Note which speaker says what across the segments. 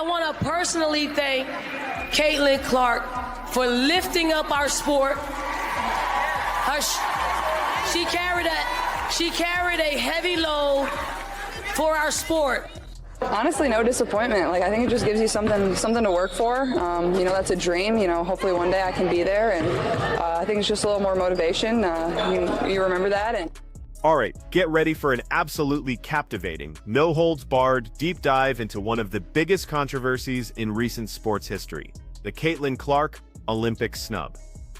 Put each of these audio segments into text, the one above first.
Speaker 1: want to personally thank Caitlin Clark for lifting up our sport. She carried a heavy load for our sport.
Speaker 2: Honestly, no disappointment. Like, I think it just gives you something to work for. That's a dream. Hopefully one day I can be there, and I think it's just a little more motivation. You remember that.
Speaker 3: All right, get ready for an absolutely captivating, no-holds-barred deep dive into one of the biggest controversies in recent sports history, the Caitlin Clark Olympic snub.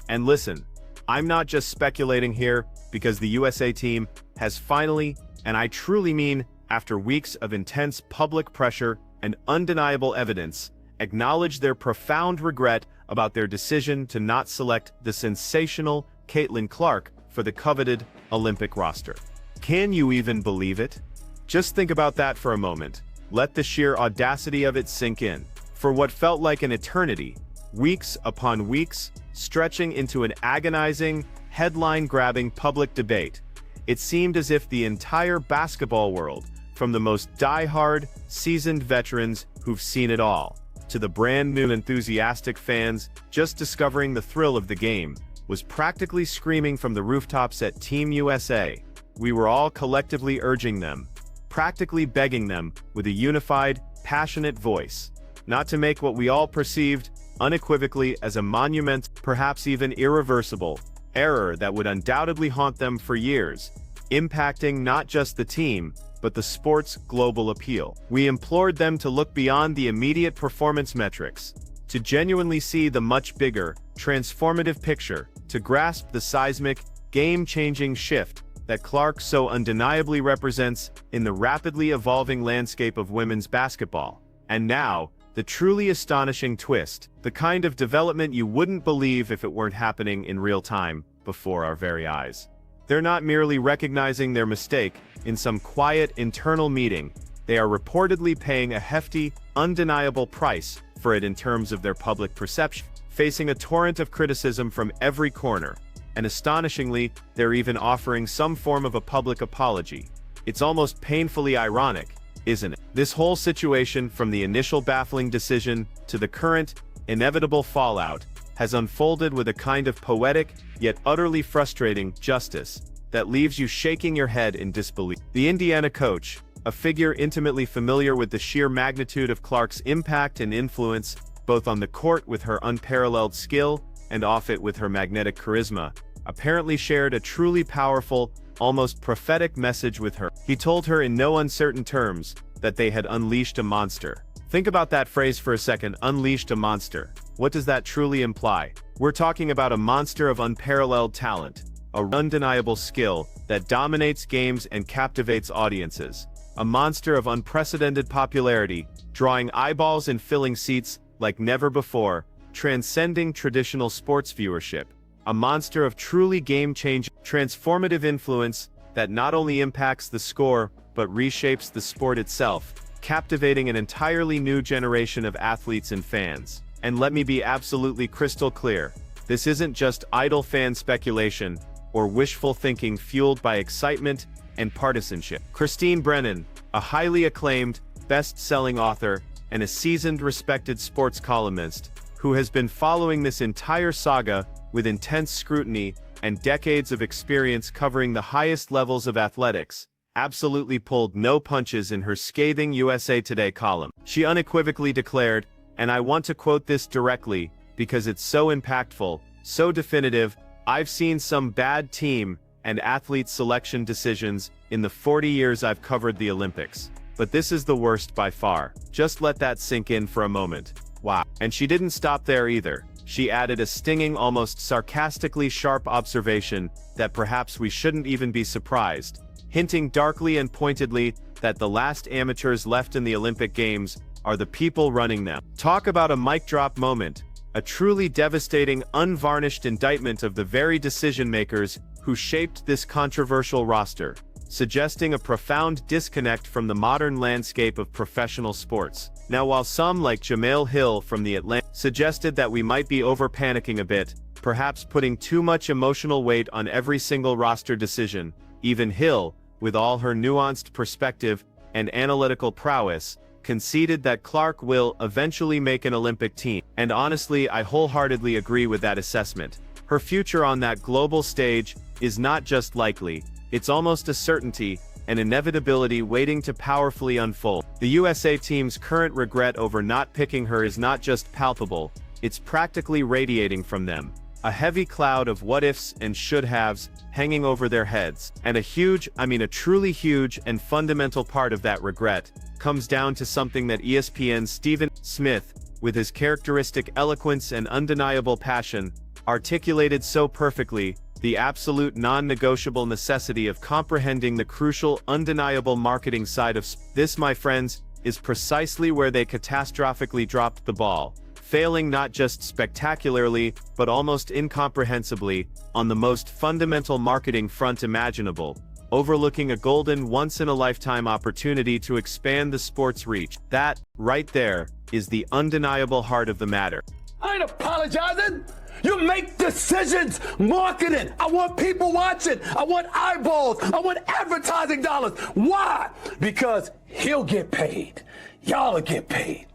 Speaker 3: And listen, I'm not just speculating here, because the USA team has finally, and I truly mean after weeks of intense public pressure and undeniable evidence, acknowledged their profound regret about their decision to not select the sensational Caitlin Clark for the coveted Olympic roster. Can you even believe it? Just think about that for a moment. Let the sheer audacity of it sink in. For what felt like an eternity, weeks upon weeks, stretching into an agonizing, headline-grabbing public debate, it seemed as if the entire basketball world, from the most die-hard, seasoned veterans who've seen it all, to the brand-new enthusiastic fans just discovering the thrill of the game, was practically screaming from the rooftops at Team USA. We were all collectively urging them, practically begging them, with a unified, passionate voice, not to make what we all perceived unequivocally as a monumental, perhaps even irreversible, error that would undoubtedly haunt them for years, impacting not just the team, but the sport's global appeal. We implored them to look beyond the immediate performance metrics, to genuinely see the much bigger, transformative picture, to grasp the seismic, game-changing shift that Clark so undeniably represents in the rapidly evolving landscape of women's basketball. And now, the truly astonishing twist, the kind of development you wouldn't believe if it weren't happening in real time before our very eyes. They're not merely recognizing their mistake in some quiet internal meeting, they are reportedly paying a hefty, undeniable price for it in terms of their public perception, facing a torrent of criticism from every corner, and astonishingly, they're even offering some form of a public apology. It's almost painfully ironic, isn't it? This whole situation, from the initial baffling decision to the current, inevitable fallout, has unfolded with a kind of poetic, yet utterly frustrating, justice that leaves you shaking your head in disbelief. The Indiana coach, a figure intimately familiar with the sheer magnitude of Clark's impact and influence, both on the court with her unparalleled skill and off it with her magnetic charisma, apparently shared a truly powerful, almost prophetic message with her. He told her in no uncertain terms that they had unleashed a monster. Think about that phrase for a second, unleashed a monster. What does that truly imply? We're talking about a monster of unparalleled talent, an undeniable skill that dominates games and captivates audiences, a monster of unprecedented popularity, drawing eyeballs and filling seats like never before, transcending traditional sports viewership, a monster of truly game-changing, transformative influence that not only impacts the score but reshapes the sport itself, captivating an entirely new generation of athletes and fans. And let me be absolutely crystal clear, this isn't just idle fan speculation or wishful thinking fueled by excitement and partisanship. Christine Brennan, a highly acclaimed, best-selling author and a seasoned, respected sports columnist, who has been following this entire saga with intense scrutiny and decades of experience covering the highest levels of athletics, absolutely pulled no punches in her scathing USA Today column. She unequivocally declared, and I want to quote this directly because it's so impactful, so definitive, "I've seen some bad team and athlete selection decisions in the 40 years I've covered the Olympics. But this is the worst by far." Just let that sink in for a moment. Wow. And she didn't stop there either. She added a stinging, almost sarcastically sharp observation that perhaps we shouldn't even be surprised, hinting darkly and pointedly that the last amateurs left in the Olympic Games are the people running them. Talk about a mic drop moment, a truly devastating, unvarnished indictment of the very decision-makers who shaped this controversial roster, suggesting a profound disconnect from the modern landscape of professional sports. Now, while some, like Jamel Hill from the Atlantic, suggested that we might be over-panicking a bit, perhaps putting too much emotional weight on every single roster decision, even Hill, with all her nuanced perspective and analytical prowess, conceded that Clark will eventually make an Olympic team, and honestly, I wholeheartedly agree with that assessment. Her future on that global stage is not just likely, it's almost a certainty, an inevitability waiting to powerfully unfold. The USA team's current regret over not picking her is not just palpable, it's practically radiating from them. A heavy cloud of what-ifs and should-haves hanging over their heads. And a truly huge and fundamental part of that regret comes down to something that ESPN's Stephen Smith, with his characteristic eloquence and undeniable passion, articulated so perfectly: the absolute non-negotiable necessity of comprehending the crucial, undeniable marketing side of this, my friends, is precisely where they catastrophically dropped the ball, failing not just spectacularly, but almost incomprehensibly, on the most fundamental marketing front imaginable, overlooking a golden, once-in-a-lifetime opportunity to expand the sport's reach. That, right there, is the undeniable heart of the matter.
Speaker 4: I ain't apologizing. You make decisions, marketing. I want people watching. I want eyeballs. I want advertising dollars. Why? Because he'll get paid. Y'all will get paid.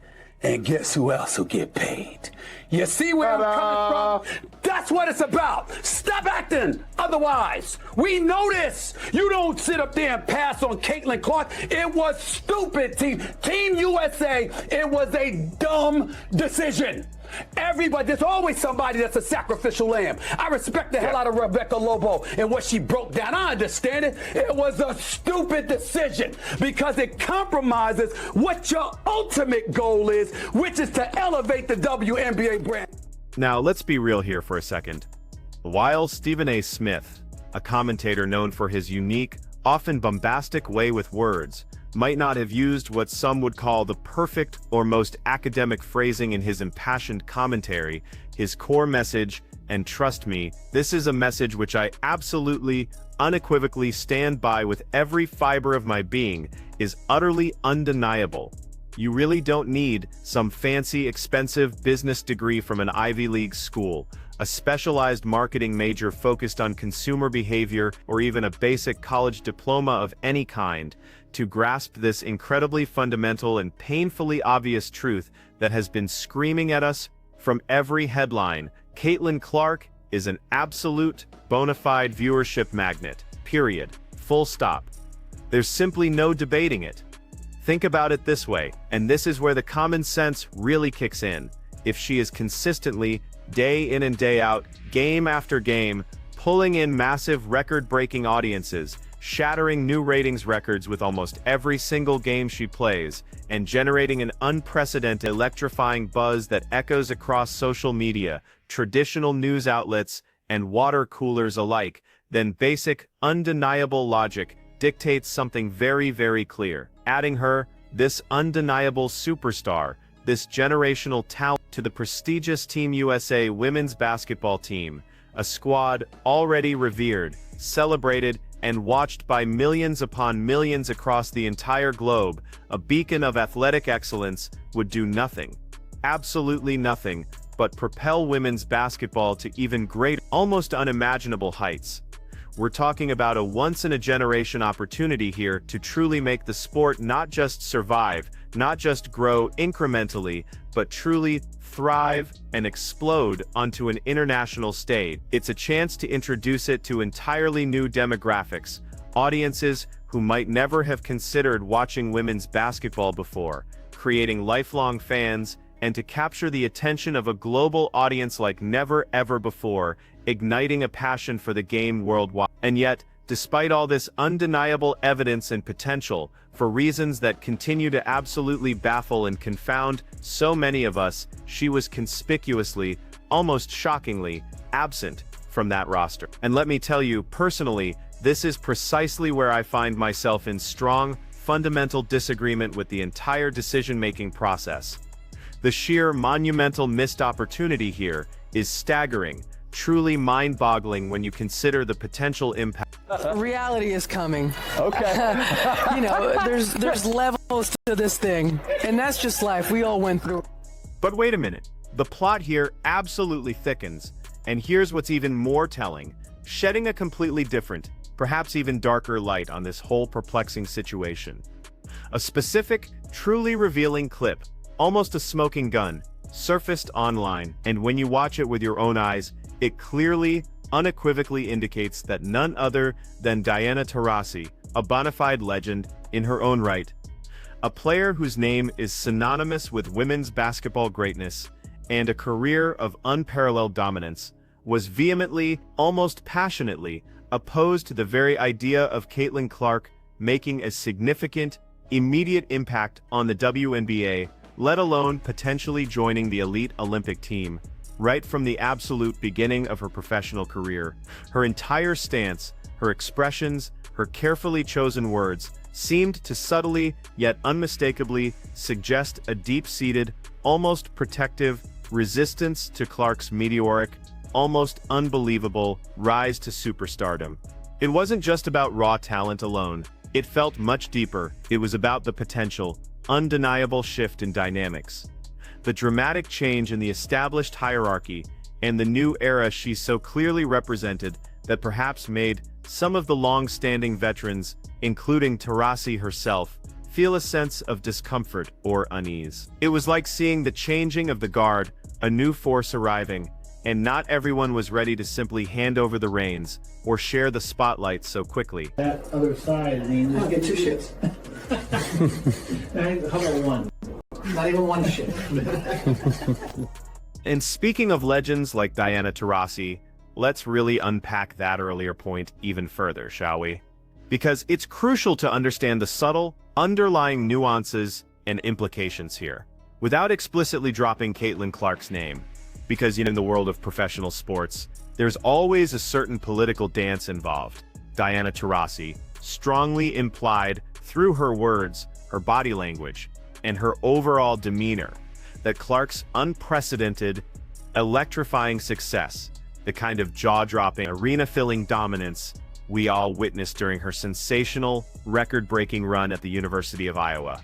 Speaker 4: And guess who else will get paid? You see where I'm coming from? That's what it's about. Stop acting otherwise. We know this. You don't sit up there and pass on Caitlin Clark. It was stupid, Team USA. It was a dumb decision. Everybody, there's always somebody that's a sacrificial lamb. I respect the hell out of Rebecca Lobo and what she broke down. I understand it. It was a stupid decision because it compromises what your ultimate goal is, which is to elevate the WNBA brand.
Speaker 3: Now, let's be real here for a second. While Stephen A. Smith, a commentator known for his unique, often bombastic way with words, might not have used what some would call the perfect or most academic phrasing in his impassioned commentary, his core message, and trust me, this is a message which I absolutely, unequivocally stand by with every fiber of my being, is utterly undeniable. You really don't need some fancy, expensive business degree from an Ivy League school, a specialized marketing major focused on consumer behavior, or even a basic college diploma of any kind, to grasp this incredibly fundamental and painfully obvious truth that has been screaming at us from every headline. Caitlin Clark is an absolute, bona fide viewership magnet. Period. Full stop. There's simply no debating it. Think about it this way, and this is where the common sense really kicks in. If she is consistently, day in and day out, game after game, pulling in massive record-breaking audiences, shattering new ratings records with almost every single game she plays, and generating an unprecedented, electrifying buzz that echoes across social media, traditional news outlets, and water coolers alike, then basic, undeniable logic dictates something very, very clear. Adding her, this undeniable superstar, this generational talent, to the prestigious Team USA women's basketball team, a squad already revered, celebrated, and watched by millions upon millions across the entire globe, a beacon of athletic excellence, would do nothing, absolutely nothing, but propel women's basketball to even greater, almost unimaginable heights. We're talking about a once-in-a-generation opportunity here to truly make the sport not just survive, not just grow incrementally, but truly thrive and explode onto an international stage. It's a chance to introduce it to entirely new demographics, audiences who might never have considered watching women's basketball before, creating lifelong fans, and to capture the attention of a global audience like never ever before, igniting a passion for the game worldwide. And yet, despite all this undeniable evidence and potential, for reasons that continue to absolutely baffle and confound so many of us, she was conspicuously, almost shockingly, absent from that roster. And let me tell you, personally, this is precisely where I find myself in strong, fundamental disagreement with the entire decision-making process. The sheer monumental missed opportunity here is staggering, truly mind-boggling when you consider the potential impact.
Speaker 5: Reality is coming.
Speaker 4: Okay.
Speaker 5: You know, there's levels to this thing, and that's just life. We all went through.
Speaker 3: But wait a minute. The plot here absolutely thickens, and here's what's even more telling, shedding a completely different, perhaps even darker light on this whole perplexing situation. A specific, truly revealing clip, almost a smoking gun, surfaced online, and when you watch it with your own eyes, it clearly, unequivocally indicates that none other than Diana Taurasi, a bona fide legend in her own right, a player whose name is synonymous with women's basketball greatness and a career of unparalleled dominance, was vehemently, almost passionately, opposed to the very idea of Caitlin Clark making a significant, immediate impact on the WNBA, let alone potentially joining the elite Olympic team. Right from the absolute beginning of her professional career, her entire stance, her expressions, her carefully chosen words, seemed to subtly, yet unmistakably, suggest a deep-seated, almost protective, resistance to Clark's meteoric, almost unbelievable, rise to superstardom. It wasn't just about raw talent alone. It felt much deeper. It was about the potential, undeniable shift in dynamics. The dramatic change in the established hierarchy and the new era she so clearly represented that perhaps made some of the long-standing veterans, including Taurasi herself, feel a sense of discomfort or unease. It was like seeing the changing of the guard, a new force arriving, and not everyone was ready to simply hand over the reins or share the spotlight so quickly.
Speaker 6: That other side, I mean, just get two shits. How about one? Not even one shit.
Speaker 3: And speaking of legends like Diana Taurasi, let's really unpack that earlier point even further, shall we? Because it's crucial to understand the subtle, underlying nuances and implications here, without explicitly dropping Caitlin Clark's name. Because, in the world of professional sports, there's always a certain political dance involved. Diana Taurasi strongly implied through her words, her body language, and her overall demeanor that Clark's unprecedented, electrifying success, the kind of jaw-dropping, arena-filling dominance we all witnessed during her sensational, record-breaking run at the University of Iowa,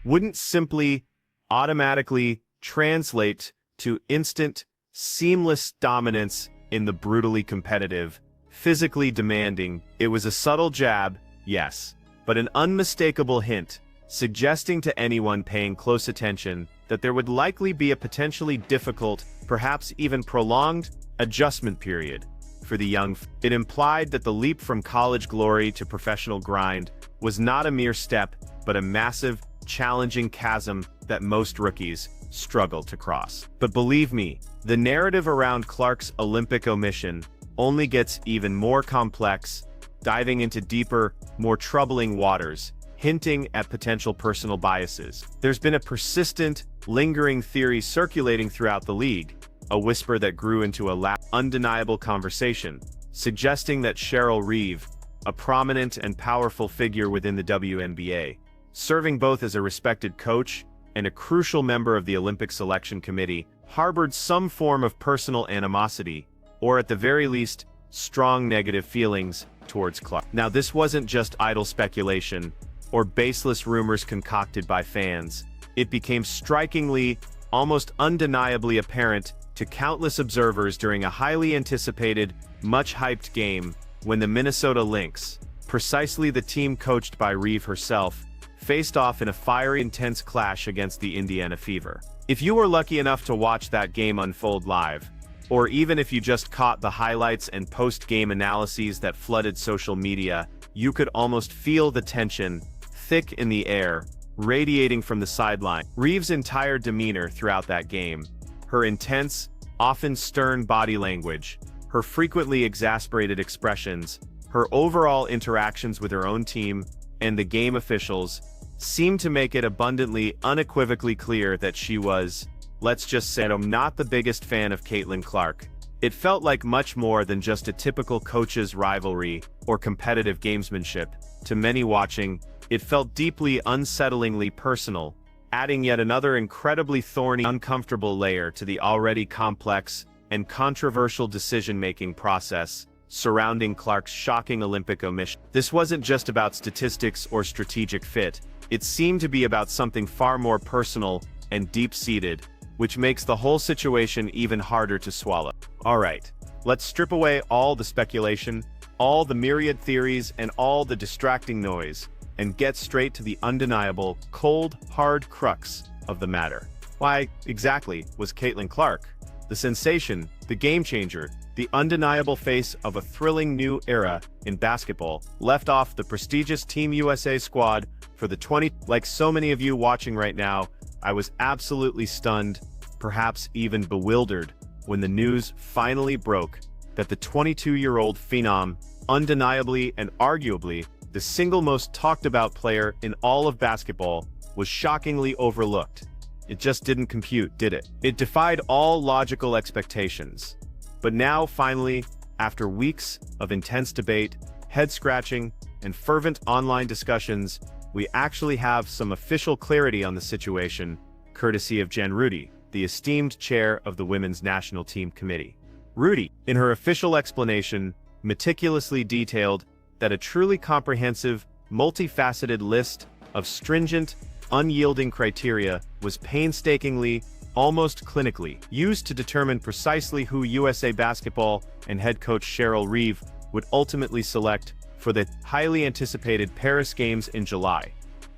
Speaker 3: wouldn't simply automatically translate to instant, seamless dominance in the brutally competitive, physically demanding. It was a subtle jab, yes, but an unmistakable hint, suggesting to anyone paying close attention that there would likely be a potentially difficult, perhaps even prolonged, adjustment period for the young. It implied that the leap from college glory to professional grind was not a mere step, but a massive, challenging chasm that most rookies struggle to cross. But believe me, the narrative around Clark's Olympic omission only gets even more complex, diving into deeper, more troubling waters, hinting at potential personal biases. There's been a persistent, lingering theory circulating throughout the league, a whisper that grew into a undeniable conversation, suggesting that Cheryl Reeve, a prominent and powerful figure within the WNBA, serving both as a respected coach and a crucial member of the Olympic Selection Committee, harbored some form of personal animosity, or at the very least, strong negative feelings towards Clark. Now, this wasn't just idle speculation or baseless rumors concocted by fans. It became strikingly, almost undeniably apparent to countless observers during a highly anticipated, much-hyped game when the Minnesota Lynx, precisely the team coached by Reeve herself, faced off in a fiery, intense clash against the Indiana Fever. If you were lucky enough to watch that game unfold live, or even if you just caught the highlights and post-game analyses that flooded social media, you could almost feel the tension, thick in the air, radiating from the sideline. Reeve's entire demeanor throughout that game, her intense, often stern body language, her frequently exasperated expressions, her overall interactions with her own team and the game officials, seemed to make it abundantly, unequivocally clear that she was, let's just say, I'm not the biggest fan of Caitlin Clark. It felt like much more than just a typical coach's rivalry or competitive gamesmanship. To many watching, it felt deeply unsettlingly personal, adding yet another incredibly thorny, uncomfortable layer to the already complex and controversial decision-making process surrounding Clark's shocking Olympic omission. This wasn't just about statistics or strategic fit. It seemed to be about something far more personal and deep-seated, which makes the whole situation even harder to swallow. Alright, let's strip away all the speculation, all the myriad theories, and all the distracting noise, and get straight to the undeniable, cold, hard crux of the matter. Why, exactly, was Caitlin Clark the sensation, the game changer, the undeniable face of a thrilling new era in basketball, left off the prestigious Team USA squad for the 20? Like so many of you watching right now, I was absolutely stunned, perhaps even bewildered, when the news finally broke that the 22-year-old phenom, undeniably and arguably the single most talked about player in all of basketball, was shockingly overlooked. It just didn't compute, did it? It defied all logical expectations. But now, finally, after weeks of intense debate, head-scratching, and fervent online discussions, we actually have some official clarity on the situation, courtesy of Jen Rudy, the esteemed chair of the Women's National Team Committee. Rudy, in her official explanation, meticulously detailed that a truly comprehensive, multifaceted list of stringent, unyielding criteria was painstakingly, almost clinically, used to determine precisely who USA Basketball and head coach Cheryl Reeve would ultimately select for the highly anticipated Paris Games in July.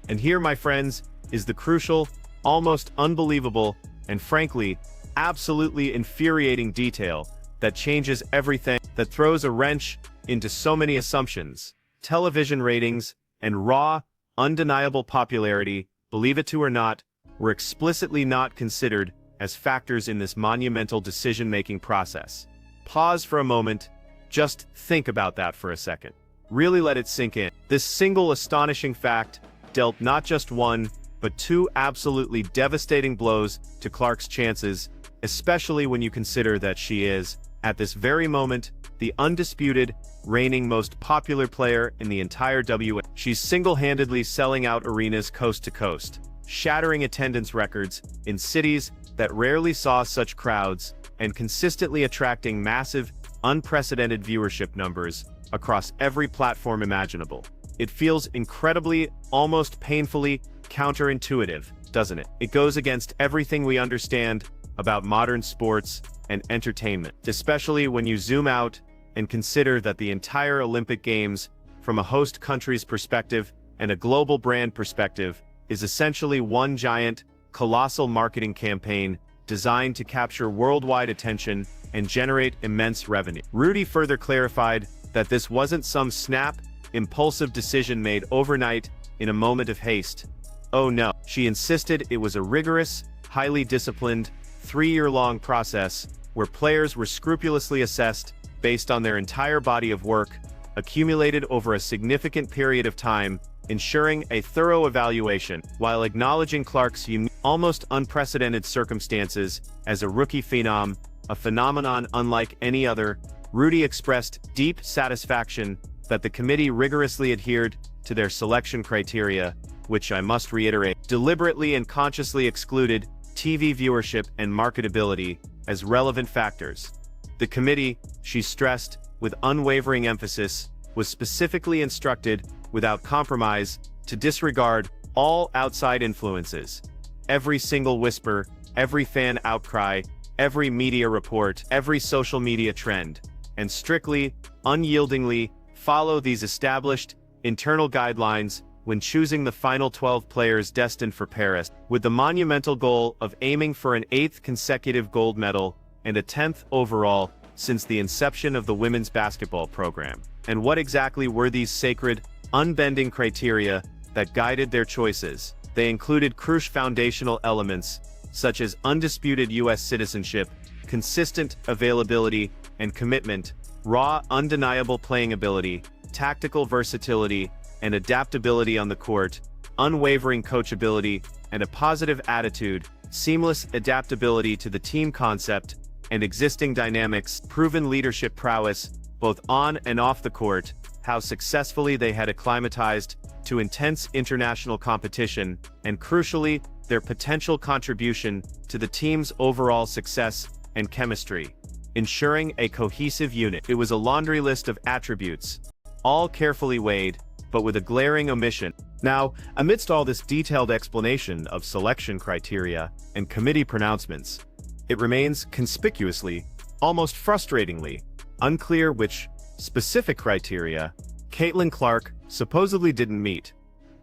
Speaker 3: And here, my friends, is the crucial, almost unbelievable, and frankly, absolutely infuriating detail that changes everything, that throws a wrench into so many assumptions. Television ratings and raw, undeniable popularity, believe it or not, were explicitly not considered as factors in this monumental decision-making process. Pause for a moment, just think about that for a second. Really let it sink in. This single astonishing fact dealt not just one, but two absolutely devastating blows to Clark's chances, especially when you consider that she is, at this very moment, the undisputed, reigning most popular player in the entire WNBA. She's single-handedly selling out arenas coast to coast, shattering attendance records in cities that rarely saw such crowds, and consistently attracting massive, unprecedented viewership numbers across every platform imaginable. It feels incredibly, almost painfully, counterintuitive, doesn't it? It goes against everything we understand about modern sports and entertainment, especially when you zoom out and consider that the entire Olympic Games, from a host country's perspective and a global brand perspective, is essentially one giant, colossal marketing campaign designed to capture worldwide attention and generate immense revenue. Rudy further clarified that this wasn't some snap, impulsive decision made overnight in a moment of haste. Oh no, she insisted it was a rigorous, highly disciplined, 3-year-long process where players were scrupulously assessed based on their entire body of work, accumulated over a significant period of time, ensuring a thorough evaluation, while acknowledging Clark's almost unprecedented circumstances as a rookie phenom, a phenomenon unlike any other. Rudy expressed deep satisfaction that the committee rigorously adhered to their selection criteria, which, I must reiterate, deliberately and consciously excluded TV viewership and marketability as relevant factors. The committee, she stressed with unwavering emphasis, was specifically instructed, without compromise, to disregard all outside influences. Every single whisper, every fan outcry, every media report, every social media trend, and strictly, unyieldingly, follow these established, internal guidelines when choosing the final 12 players destined for Paris, with the monumental goal of aiming for an 8th consecutive gold medal and a 10th overall since the inception of the women's basketball program. And what exactly were these sacred, unbending criteria that guided their choices? They included crucial foundational elements, such as undisputed U.S. citizenship, consistent availability and commitment, raw, undeniable playing ability, tactical versatility and adaptability on the court, unwavering coachability, and a positive attitude, seamless adaptability to the team concept and existing dynamics, proven leadership prowess, both on and off the court, how successfully they had acclimatized to intense international competition, and crucially, their potential contribution to the team's overall success and chemistry, ensuring a cohesive unit. It was a laundry list of attributes, all carefully weighed, but with a glaring omission. Now, amidst all this detailed explanation of selection criteria and committee pronouncements, it remains conspicuously, almost frustratingly, unclear which specific criteria Caitlin Clark supposedly didn't meet.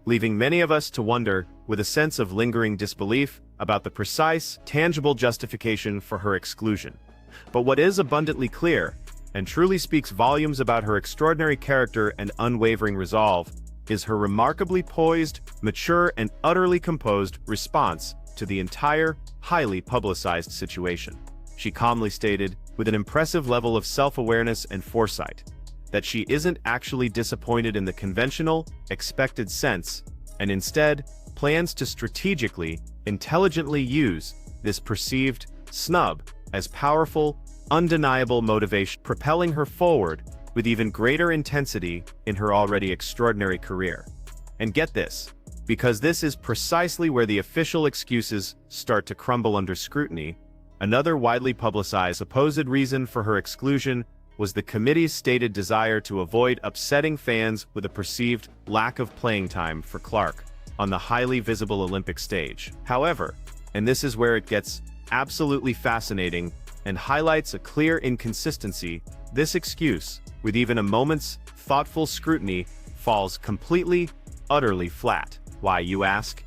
Speaker 3: leaving many of us to wonder with a sense of lingering disbelief about the precise, tangible justification for her exclusion. But what is abundantly clear, and truly speaks volumes about her extraordinary character and unwavering resolve, is her remarkably poised, mature, and utterly composed response to the entire, highly publicized situation. She calmly stated, with an impressive level of self-awareness and foresight, that she isn't actually disappointed in the conventional, expected sense, and instead plans to strategically, intelligently use this perceived snub as powerful, undeniable motivation, propelling her forward with even greater intensity in her already extraordinary career. And get this, because this is precisely where the official excuses start to crumble under scrutiny, another widely publicized supposed reason for her exclusion was the committee's stated desire to avoid upsetting fans with a perceived lack of playing time for Clark on the highly visible Olympic stage. However, and this is where it gets absolutely fascinating and highlights a clear inconsistency, this excuse, with even a moment's thoughtful scrutiny, falls completely, utterly flat. Why, you ask?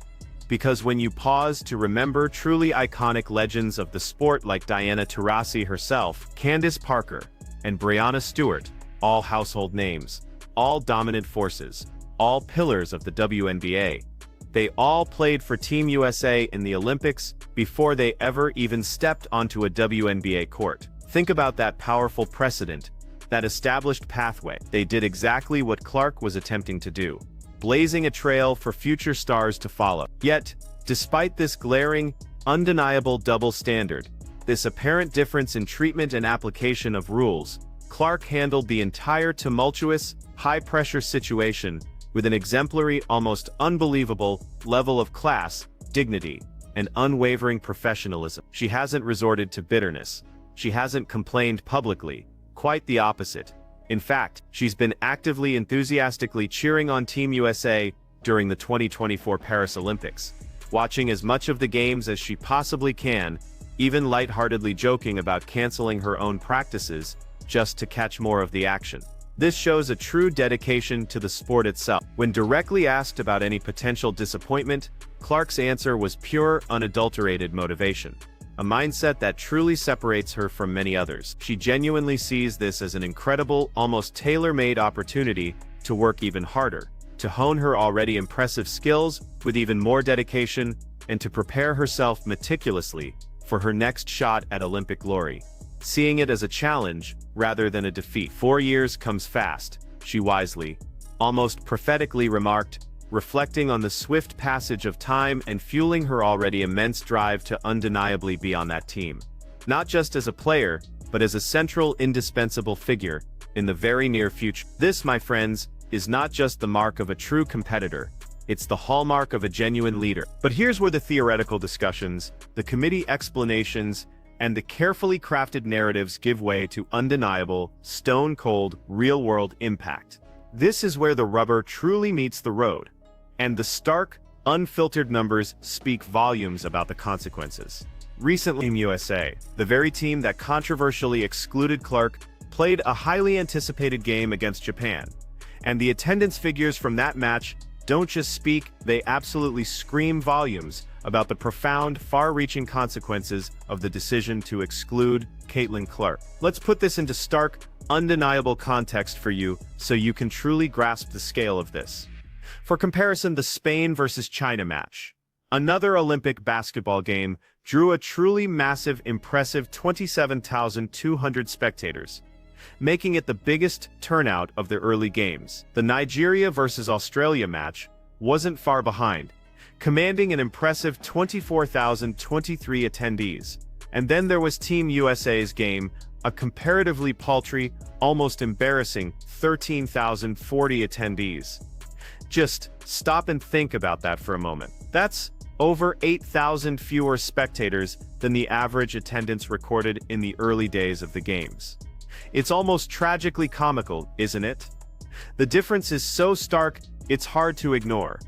Speaker 3: Because when you pause to remember truly iconic legends of the sport like Diana Taurasi herself, Candace Parker, and Breanna Stewart, all household names, all dominant forces, all pillars of the WNBA, they all played for Team USA in the Olympics before they ever even stepped onto a WNBA court. Think about that powerful precedent, that established pathway. They did exactly what Clark was attempting to do, blazing a trail for future stars to follow. Yet, despite this glaring, undeniable double standard, this apparent difference in treatment and application of rules, Clark handled the entire tumultuous, high-pressure situation with an exemplary, almost unbelievable level of class, dignity, and unwavering professionalism. She hasn't resorted to bitterness. She hasn't complained publicly. Quite the opposite. In fact, she's been actively, enthusiastically cheering on Team USA during the 2024 Paris Olympics, watching as much of the games as she possibly can, even lightheartedly joking about canceling her own practices just to catch more of the action. This shows a true dedication to the sport itself. When directly asked about any potential disappointment, Clark's answer was pure, unadulterated motivation, a mindset that truly separates her from many others. She genuinely sees this as an incredible, almost tailor-made opportunity to work even harder, to hone her already impressive skills with even more dedication, and to prepare herself meticulously for her next shot at Olympic glory, seeing it as a challenge rather than a defeat. 4 years comes fast, she wisely, almost prophetically remarked, reflecting on the swift passage of time and fueling her already immense drive to undeniably be on that team. Not just as a player, but as a central, indispensable figure in the very near future. This, my friends, is not just the mark of a true competitor, it's the hallmark of a genuine leader. But here's where the theoretical discussions, the committee explanations, and the carefully crafted narratives give way to undeniable, stone-cold, real-world impact. This is where the rubber truly meets the road, and the stark, unfiltered numbers speak volumes about the consequences. Recently, Team USA, the very team that controversially excluded Clark, played a highly anticipated game against Japan. And the attendance figures from that match don't just speak, they absolutely scream volumes about the profound, far-reaching consequences of the decision to exclude Caitlin Clark. Let's put this into stark, undeniable context for you so you can truly grasp the scale of this. For comparison, the Spain versus China match, another Olympic basketball game, drew a truly massive, impressive 27,200 spectators, making it the biggest turnout of the early games. The Nigeria versus Australia match wasn't far behind, commanding an impressive 24,023 attendees. And then there was Team USA's game, a comparatively paltry, almost embarrassing 13,040 attendees. Just stop and think about that for a moment. That's over 8,000 fewer spectators than the average attendance recorded in the early days of the games. It's almost tragically comical, isn't it? The difference is so stark, it's hard to ignore.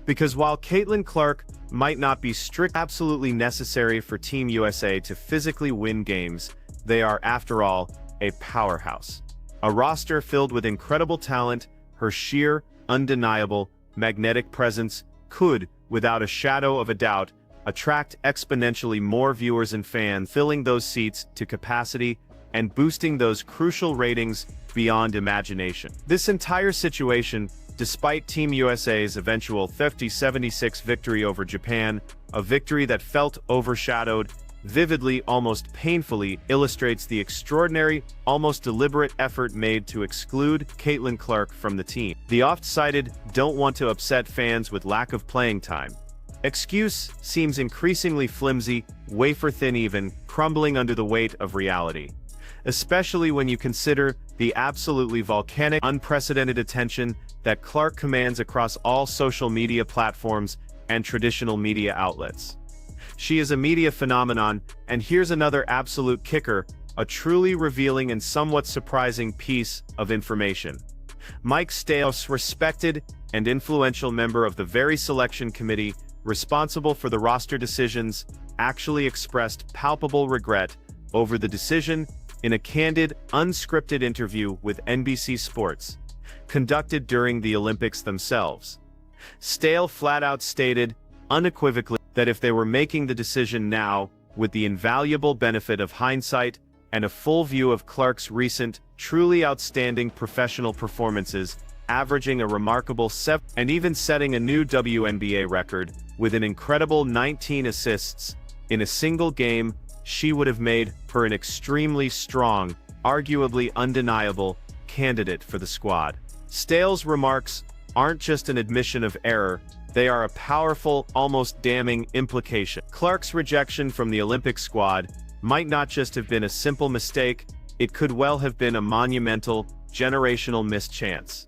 Speaker 3: Because while Caitlin Clark might not be absolutely necessary for Team USA to physically win games, they are, after all, a powerhouse. A roster filled with incredible talent, her sheer, undeniable, magnetic presence could, without a shadow of a doubt, attract exponentially more viewers and fans, filling those seats to capacity and boosting those crucial ratings beyond imagination. This entire situation, despite Team USA's eventual 50-76 victory over Japan, a victory that felt overshadowed, vividly, almost painfully, illustrates the extraordinary, almost deliberate effort made to exclude Caitlin Clark from the team. The oft-cited "don't want to upset fans with lack of playing time" excuse seems increasingly flimsy, wafer-thin even, crumbling under the weight of reality. Especially when you consider the absolutely volcanic, unprecedented attention that Clark commands across all social media platforms and traditional media outlets. She is a media phenomenon, and here's another absolute kicker, a truly revealing and somewhat surprising piece of information. Mike Staios, respected and influential member of the very selection committee responsible for the roster decisions, actually expressed palpable regret over the decision in a candid, unscripted interview with NBC Sports, conducted during the Olympics themselves. Stale flat-out stated, unequivocally, that if they were making the decision now, with the invaluable benefit of hindsight and a full view of Clark's recent, truly outstanding professional performances, averaging a remarkable 7 and even setting a new WNBA record with an incredible 19 assists in a single game, she would have made her an extremely strong, arguably undeniable, candidate for the squad. Stale's remarks aren't just an admission of error, they are a powerful, almost damning implication. Clark's rejection from the Olympic squad might not just have been a simple mistake, it could well have been a monumental, generational missed chance.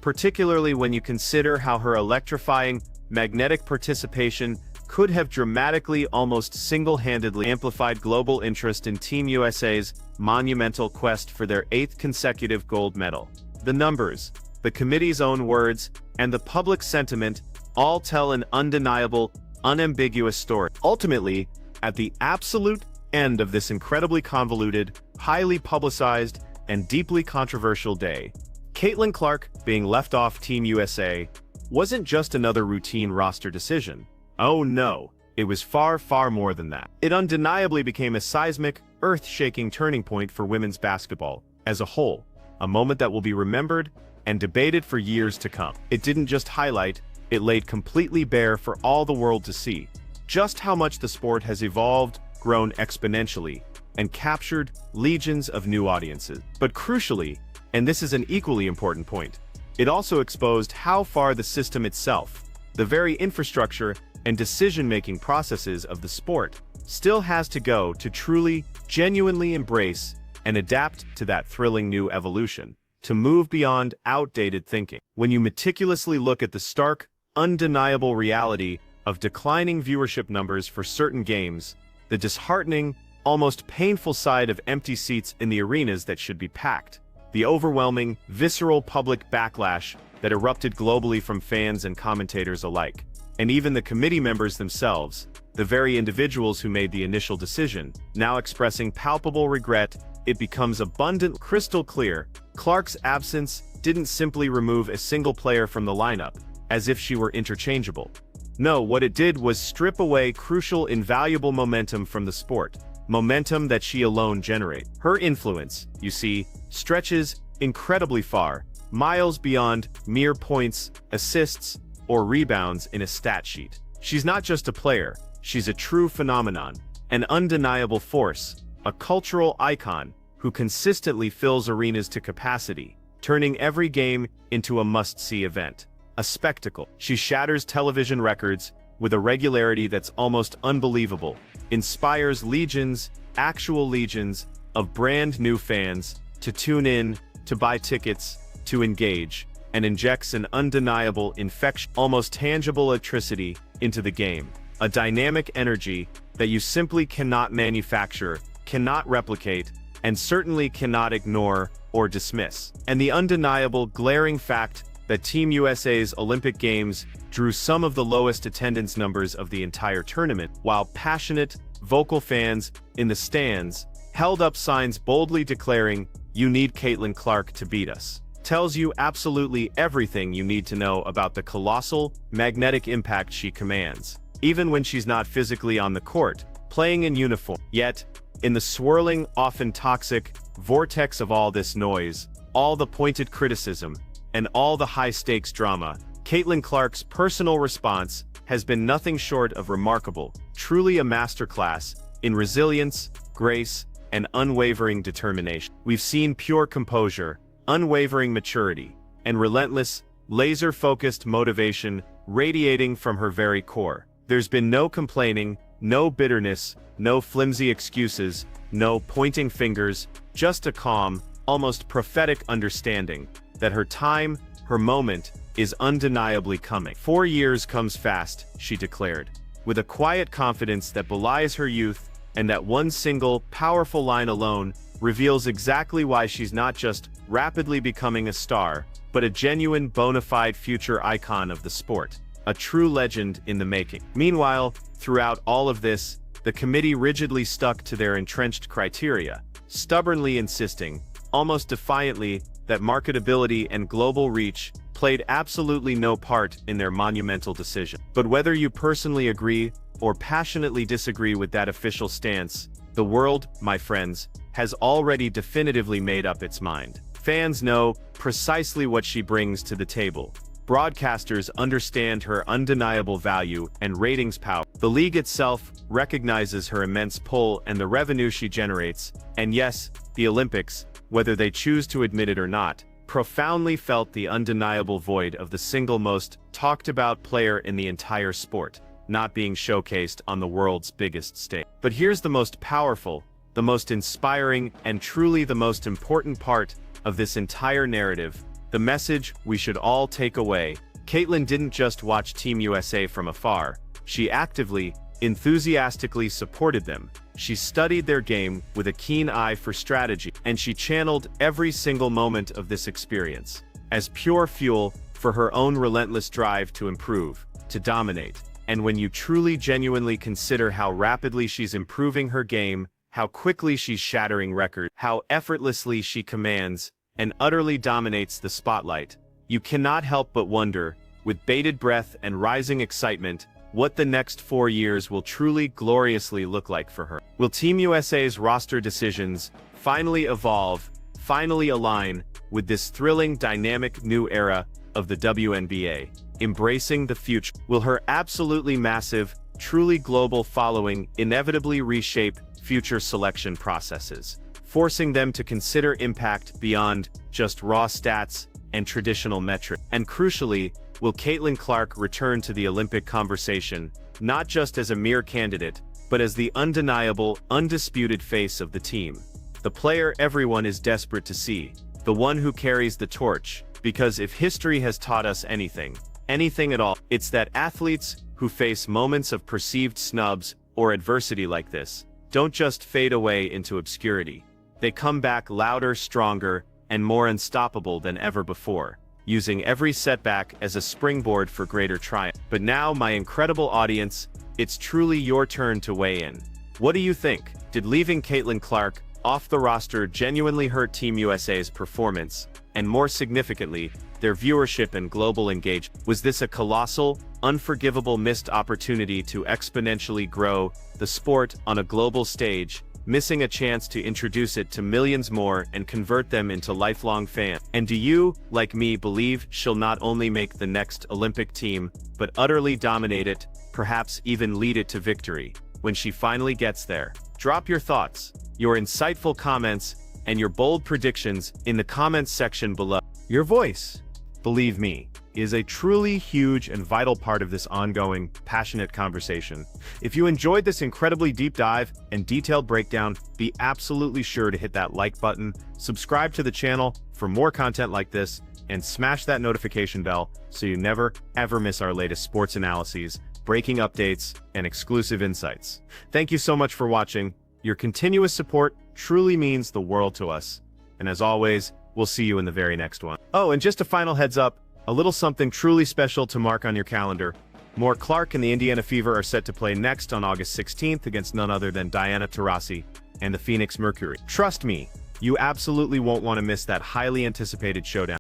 Speaker 3: Particularly when you consider how her electrifying, magnetic participation could have dramatically, almost single-handedly amplified global interest in Team USA's monumental quest for their 8th consecutive gold medal. The numbers, the committee's own words, and the public sentiment all tell an undeniable, unambiguous story. Ultimately, at the absolute end of this incredibly convoluted, highly publicized, and deeply controversial day, Caitlin Clark being left off Team USA wasn't just another routine roster decision. Oh no, it was far, far more than that. It undeniably became a seismic, earth-shaking turning point for women's basketball as a whole, a moment that will be remembered and debated for years to come. It didn't just highlight, it laid completely bare for all the world to see just how much the sport has evolved, grown exponentially, and captured legions of new audiences. But crucially, and this is an equally important point, it also exposed how far the system itself, the very infrastructure and decision-making processes of the sport, still has to go to truly, genuinely embrace and adapt to that thrilling new evolution, to move beyond outdated thinking. When you meticulously look at the stark, undeniable reality of declining viewership numbers for certain games, the disheartening, almost painful side of empty seats in the arenas that should be packed, the overwhelming, visceral public backlash that erupted globally from fans and commentators alike, and even the committee members themselves, the very individuals who made the initial decision, now expressing palpable regret, it becomes abundant, crystal clear, Clark's absence didn't simply remove a single player from the lineup, as if she were interchangeable. No, what it did was strip away crucial, invaluable momentum from the sport, momentum that she alone generated. Her influence, you see, stretches incredibly far, miles beyond mere points, assists, or rebounds in a stat sheet. She's not just a player, she's a true phenomenon, an undeniable force, a cultural icon who consistently fills arenas to capacity, turning every game into a must-see event, a spectacle. She shatters television records with a regularity that's almost unbelievable, inspires legions, actual legions, of brand new fans to tune in, to buy tickets, to engage, and injects an undeniable, infectious, almost tangible electricity into the game, a dynamic energy that you simply cannot manufacture, cannot replicate, and certainly cannot ignore or dismiss. And the undeniable, glaring fact that Team USA's Olympic Games drew some of the lowest attendance numbers of the entire tournament, while passionate, vocal fans in the stands held up signs boldly declaring, "You need Caitlin Clark to beat us." tells you absolutely everything you need to know about the colossal, magnetic impact she commands, even when she's not physically on the court, playing in uniform. Yet, in the swirling, often toxic, vortex of all this noise, all the pointed criticism, and all the high-stakes drama, Caitlin Clark's personal response has been nothing short of remarkable, truly a masterclass in resilience, grace, and unwavering determination. We've seen pure composure, unwavering maturity, and relentless, laser-focused motivation radiating from her very core. There's been no complaining, no bitterness, no flimsy excuses, no pointing fingers, just a calm, almost prophetic understanding that her time, her moment, is undeniably coming. 4 years comes fast, she declared, with a quiet confidence that belies her youth, and that one single, powerful line alone reveals exactly why she's not just rapidly becoming a star, but a genuine bona fide future icon of the sport, a true legend in the making. Meanwhile, throughout all of this, the committee rigidly stuck to their entrenched criteria, stubbornly insisting, almost defiantly, that marketability and global reach played absolutely no part in their monumental decision. But whether you personally agree or passionately disagree with that official stance, the world, my friends, has already definitively made up its mind. Fans know precisely what she brings to the table. Broadcasters understand her undeniable value and ratings power. The league itself recognizes her immense pull and the revenue she generates, and yes, the Olympics, whether they choose to admit it or not, profoundly felt the undeniable void of the single most talked-about player in the entire sport, not being showcased on the world's biggest stage. But here's the most powerful, the most inspiring, and truly the most important part of this entire narrative, the message we should all take away. Caitlin didn't just watch Team USA from afar, she actively, enthusiastically supported them. She studied their game with a keen eye for strategy, and she channeled every single moment of this experience as pure fuel for her own relentless drive to improve, to dominate. And when you truly genuinely consider how rapidly she's improving her game, how quickly she's shattering records, how effortlessly she commands and utterly dominates the spotlight, you cannot help but wonder, with bated breath and rising excitement, what the next 4 years will truly gloriously look like for her. Will Team USA's roster decisions finally evolve, finally align with this thrilling, dynamic new era of the WNBA, embracing the future? Will her absolutely massive, truly global following inevitably reshape future selection processes, forcing them to consider impact beyond just raw stats and traditional metrics? And crucially, will Caitlin Clark return to the Olympic conversation, not just as a mere candidate, but as the undeniable, undisputed face of the team? The player everyone is desperate to see, the one who carries the torch, because if history has taught us anything at all, it's that athletes who face moments of perceived snubs or adversity like this don't just fade away into obscurity. They come back louder, stronger, and more unstoppable than ever before, using every setback as a springboard for greater triumph. But now, my incredible audience, it's truly your turn to weigh in. What do you think? Did leaving Caitlin Clark off the roster genuinely hurt Team USA's performance, and more significantly, their viewership and global engagement? Was this a colossal, unforgivable missed opportunity to exponentially grow the sport on a global stage, missing a chance to introduce it to millions more and convert them into lifelong fans? And do you, like me, believe she'll not only make the next Olympic team, but utterly dominate it, perhaps even lead it to victory, when she finally gets there? Drop your thoughts, your insightful comments, and your bold predictions in the comments section below. Your voice, believe me, is a truly huge and vital part of this ongoing, passionate conversation. If you enjoyed this incredibly deep dive and detailed breakdown, be absolutely sure to hit that like button, subscribe to the channel for more content like this, and smash that notification bell so you never, ever miss our latest sports analyses, breaking updates, and exclusive insights. Thank you so much for watching. Your continuous support truly means the world to us. And as always, we'll see you in the very next one. Oh, and just a final heads up, a little something truly special to mark on your calendar. More Clark and the Indiana Fever are set to play next on August 16th against none other than Diana Taurasi and the Phoenix Mercury. Trust me, You absolutely won't want to miss that highly anticipated showdown.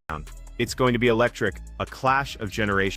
Speaker 3: It's going to be electric, a clash of generations.